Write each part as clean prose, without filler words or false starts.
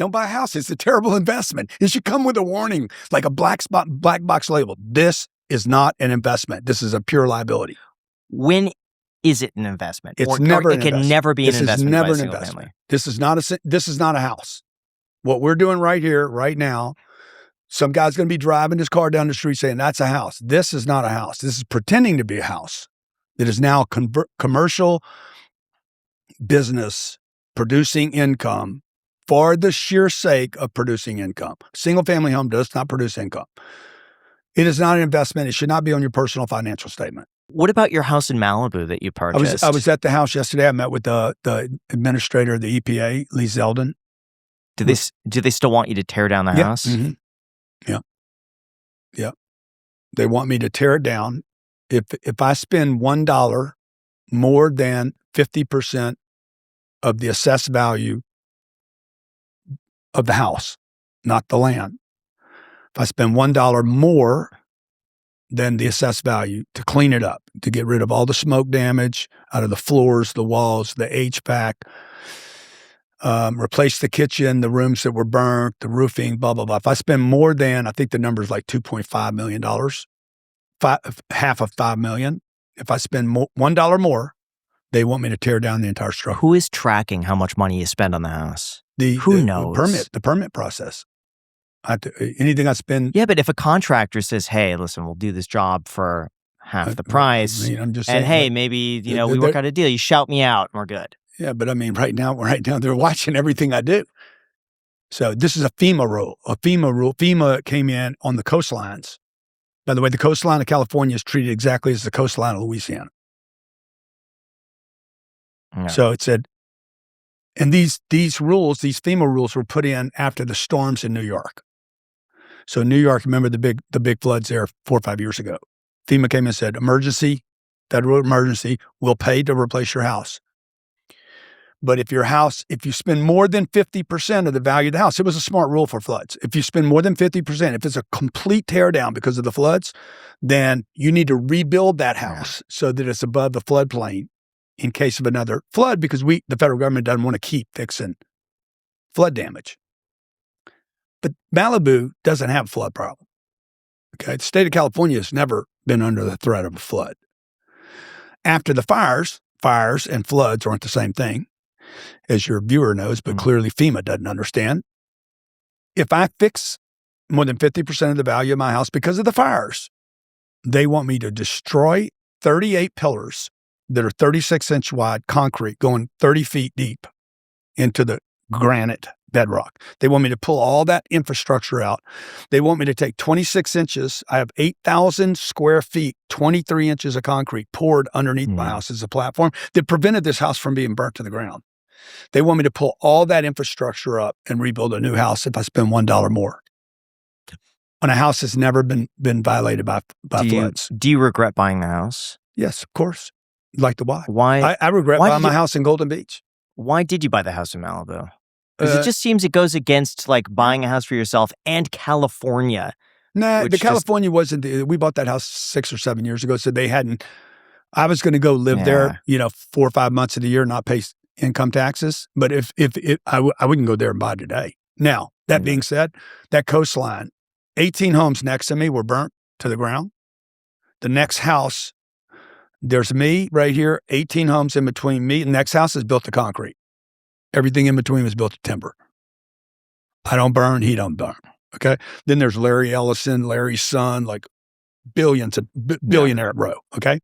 Don't buy a house. It's a terrible investment. It should come with a warning, like a black box label. This is not an investment. This is a pure liability. When is it an investment? It's never an investment. It can never be an investment. This is never by a an single investment. family. This is not a house. What we're doing right here, right now, some guy's going to be driving his car down the street saying that's a house. This is not a house. This is pretending to be a house. It is now commercial business producing income for the sheer sake of producing income. Single family home does not produce income. It is not an investment. It should not be on your personal financial statement. What about your house in Malibu that you purchased? I was at the house yesterday. I met with the administrator of the EPA, 𝗖𝗢𝗡𝗘𝗖𝗧. Do they still want you to tear down the house? Mm-hmm. Yeah. They want me to tear it down. If I spend $1 more than 50% of the assessed value of the house, not the land. If I spend $1 more than the assessed value to clean it up, to get rid of all the smoke damage out of the floors, the walls, the HVAC, replace the kitchen, the rooms that were burnt, the roofing, blah, blah, blah. If I spend more than, I think the number is like $2.5 million, half of $5 million. If I spend $1 more, they want me to tear down the entire structure. Who is tracking how much money you spend on the house? Who knows? The permit process. Anything I spend. Yeah, but if a contractor says, hey, listen, we'll do this job for half the price, I'm just saying, and hey, maybe, we work out a deal, you shout me out and we're good. Yeah, but I mean, right now, they're watching everything I do. So this is a FEMA rule. FEMA came in on the coastlines. By the way, the coastline of California is treated exactly as the coastline of Louisiana. Yeah. So it said, and these rules, these FEMA rules were put in after the storms in New York. So New York, remember the big floods there 4 or 5 years ago. FEMA came and said, federal emergency, we'll pay to replace your house. But if you spend more than 50% of the value of the house, it was a smart rule for floods. If you spend more than 50%, if it's a complete tear down because of the floods, then you need to rebuild that house so that it's above the floodplain in case of another flood, because the federal government doesn't want to keep fixing flood damage. But Malibu doesn't have a flood problem. Okay, the state of California has never been under the threat of a flood. After the fires and floods aren't the same thing, as your viewer knows, but clearly FEMA doesn't understand. If I fix more than 50% of the value of my house because of the fires, they want me to destroy 38 pillars that are 36-inch wide concrete going 30 feet deep into the granite bedrock. They want me to pull all that infrastructure out. They want me to take 26 inches. I have 8,000 square feet, 23 inches of concrete poured underneath my house as a platform that prevented this house from being burnt to the ground. They want me to pull all that infrastructure up and rebuild a new house if I spend $1 more. On a house that's never been violated by floods. Do you regret buying the house? Yes, of course. Like to buy. Why? I regret buying my house in Golden Beach. Why did you buy the house in Malibu? Because it just seems it goes against like buying a house for yourself and California. Nah, the California wasn't. We bought that house 6 or 7 years ago, so they hadn't. I was going to go live there, 4 or 5 months of the year, not pay income taxes. But if I wouldn't go there and buy today. Now, that being said, that coastline, 18 homes next to me were burnt to the ground. The next house, there's me right here, 18 homes in between me. The next house is built to concrete. Everything in between was built to timber. I don't burn, he don't burn. Okay. Then there's Larry Ellison, Larry's son, like billionaire row. Okay.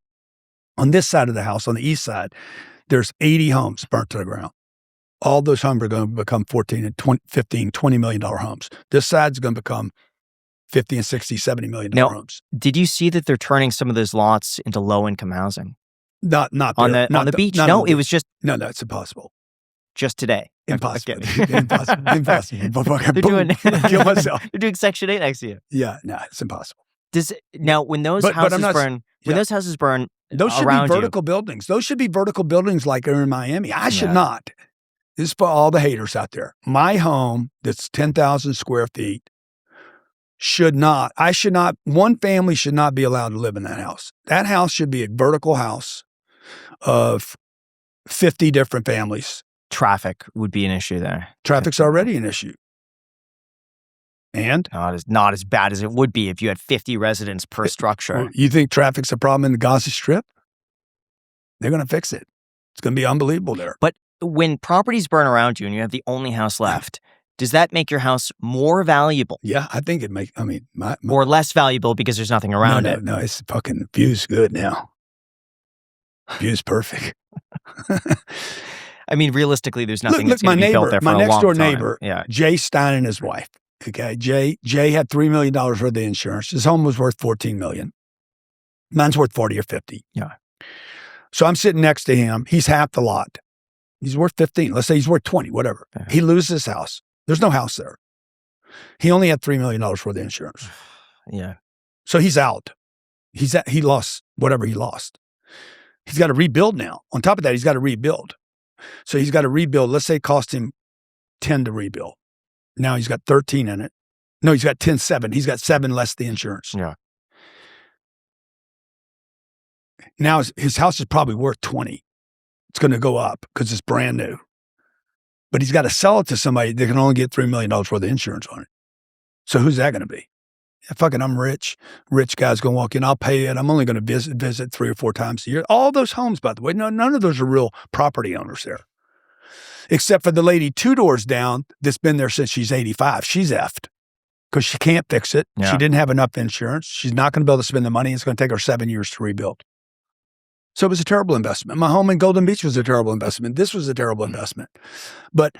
On this side of the house, on the east side, there's 80 homes burnt to the ground. All those homes are going to become 14 and 20, 15, $20 million homes. This side's going to become 50 and 60, $70 million homes. Did you see that they're turning some of those lots into low-income housing? Not on the beach? No, it was just... No, it's impossible. Just today. Impossible. Impossible. They're doing, kill myself. They're doing Section 8 next to you. Yeah, no, it's impossible. Now, when those houses burn, those should be vertical buildings. Those should be vertical buildings like are in Miami. I should not. This is for all the haters out there. My home that's 10,000 square feet one family should not be allowed to live in that house. That house should be a vertical house of 50 different families. Traffic would be an issue there. Traffic's already an issue. And? Not as bad as it would be if you had 50 residents per structure. You think traffic's a problem in the Gaza Strip? They're going to fix it. It's going to be unbelievable there. But when properties burn around you and you have the only house left, does that make your house more valuable? Yeah, I think it makes, or less valuable because there's nothing around it? No, it's fucking, view's good now. View's perfect. I mean, realistically, there's nothing that's going to be built there for a long time. My next door neighbor, yeah. Jay Stein and his wife. Okay, Jay had $3 million worth of insurance. His home was worth $14 million. Mine's worth 40 or 50. Yeah. So I'm sitting next to him. He's half the lot. He's worth 15. Let's say he's worth 20, whatever. Uh-huh. He loses his house. There's no house there. He only had $3 million worth of insurance. Yeah. So he's out. He lost whatever he lost. He's got to rebuild now. On top of that, he's got to rebuild. So he's got to rebuild. Let's say it cost him 10 to rebuild. Now he's got 13 in it. No, he's got 7. He's got 7 less the insurance. Yeah. Now his house is probably worth 20. It's going to go up because it's brand new. But he's got to sell it to somebody that can only get $3 million worth of insurance on it. So who's that going to be? Yeah, fucking, I'm rich. Rich guy's going to walk in. I'll pay it. I'm only going to visit 3 or 4 times a year. All those homes, by the way, none of those are real property owners there. Except for the lady 2 doors down that's been there since she's 85. She's effed because she can't fix it. Yeah. She didn't have enough insurance. She's not going to be able to spend the money. It's going to take her 7 years to rebuild. So it was a terrible investment. My home in Golden Beach was a terrible investment. This was a terrible investment. But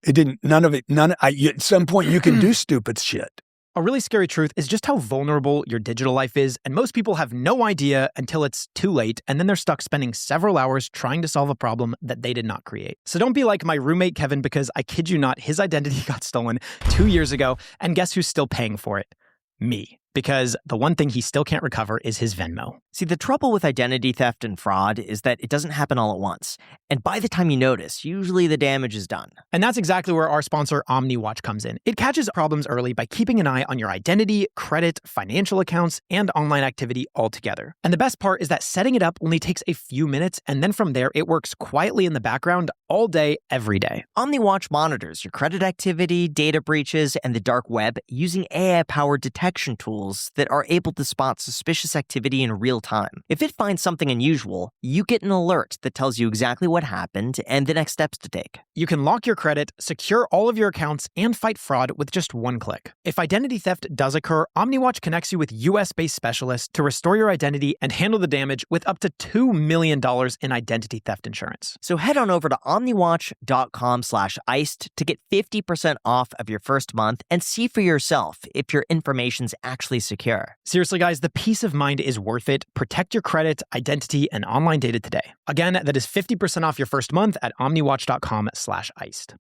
it didn't, at some point you can do stupid shit. A really scary truth is just how vulnerable your digital life is, and most people have no idea until it's too late, and then they're stuck spending several hours trying to solve a problem that they did not create. So don't be like my roommate Kevin, because I kid you not, his identity got stolen 2 years ago, and guess who's still paying for it? Me. Because the one thing he still can't recover is his Venmo. See, the trouble with identity theft and fraud is that it doesn't happen all at once. And by the time you notice, usually the damage is done. And that's exactly where our sponsor, OmniWatch, comes in. It catches problems early by keeping an eye on your identity, credit, financial accounts, and online activity altogether. And the best part is that setting it up only takes a few minutes, and then from there, it works quietly in the background all day, every day. OmniWatch monitors your credit activity, data breaches, and the dark web using AI-powered detection tools that are able to spot suspicious activity in real time. If it finds something unusual, you get an alert that tells you exactly what happened and the next steps to take. You can lock your credit, secure all of your accounts, and fight fraud with just one click. If identity theft does occur, OmniWatch connects you with US-based specialists to restore your identity and handle the damage with up to $2 million in identity theft insurance. So head on over to omniwatch.com/iced to get 50% off of your first month and see for yourself if your information's actually secure. Seriously, guys, the peace of mind is worth it. Protect your credit, identity, and online data today. Again, that is 50% off your first month at omniwatch.com/iced.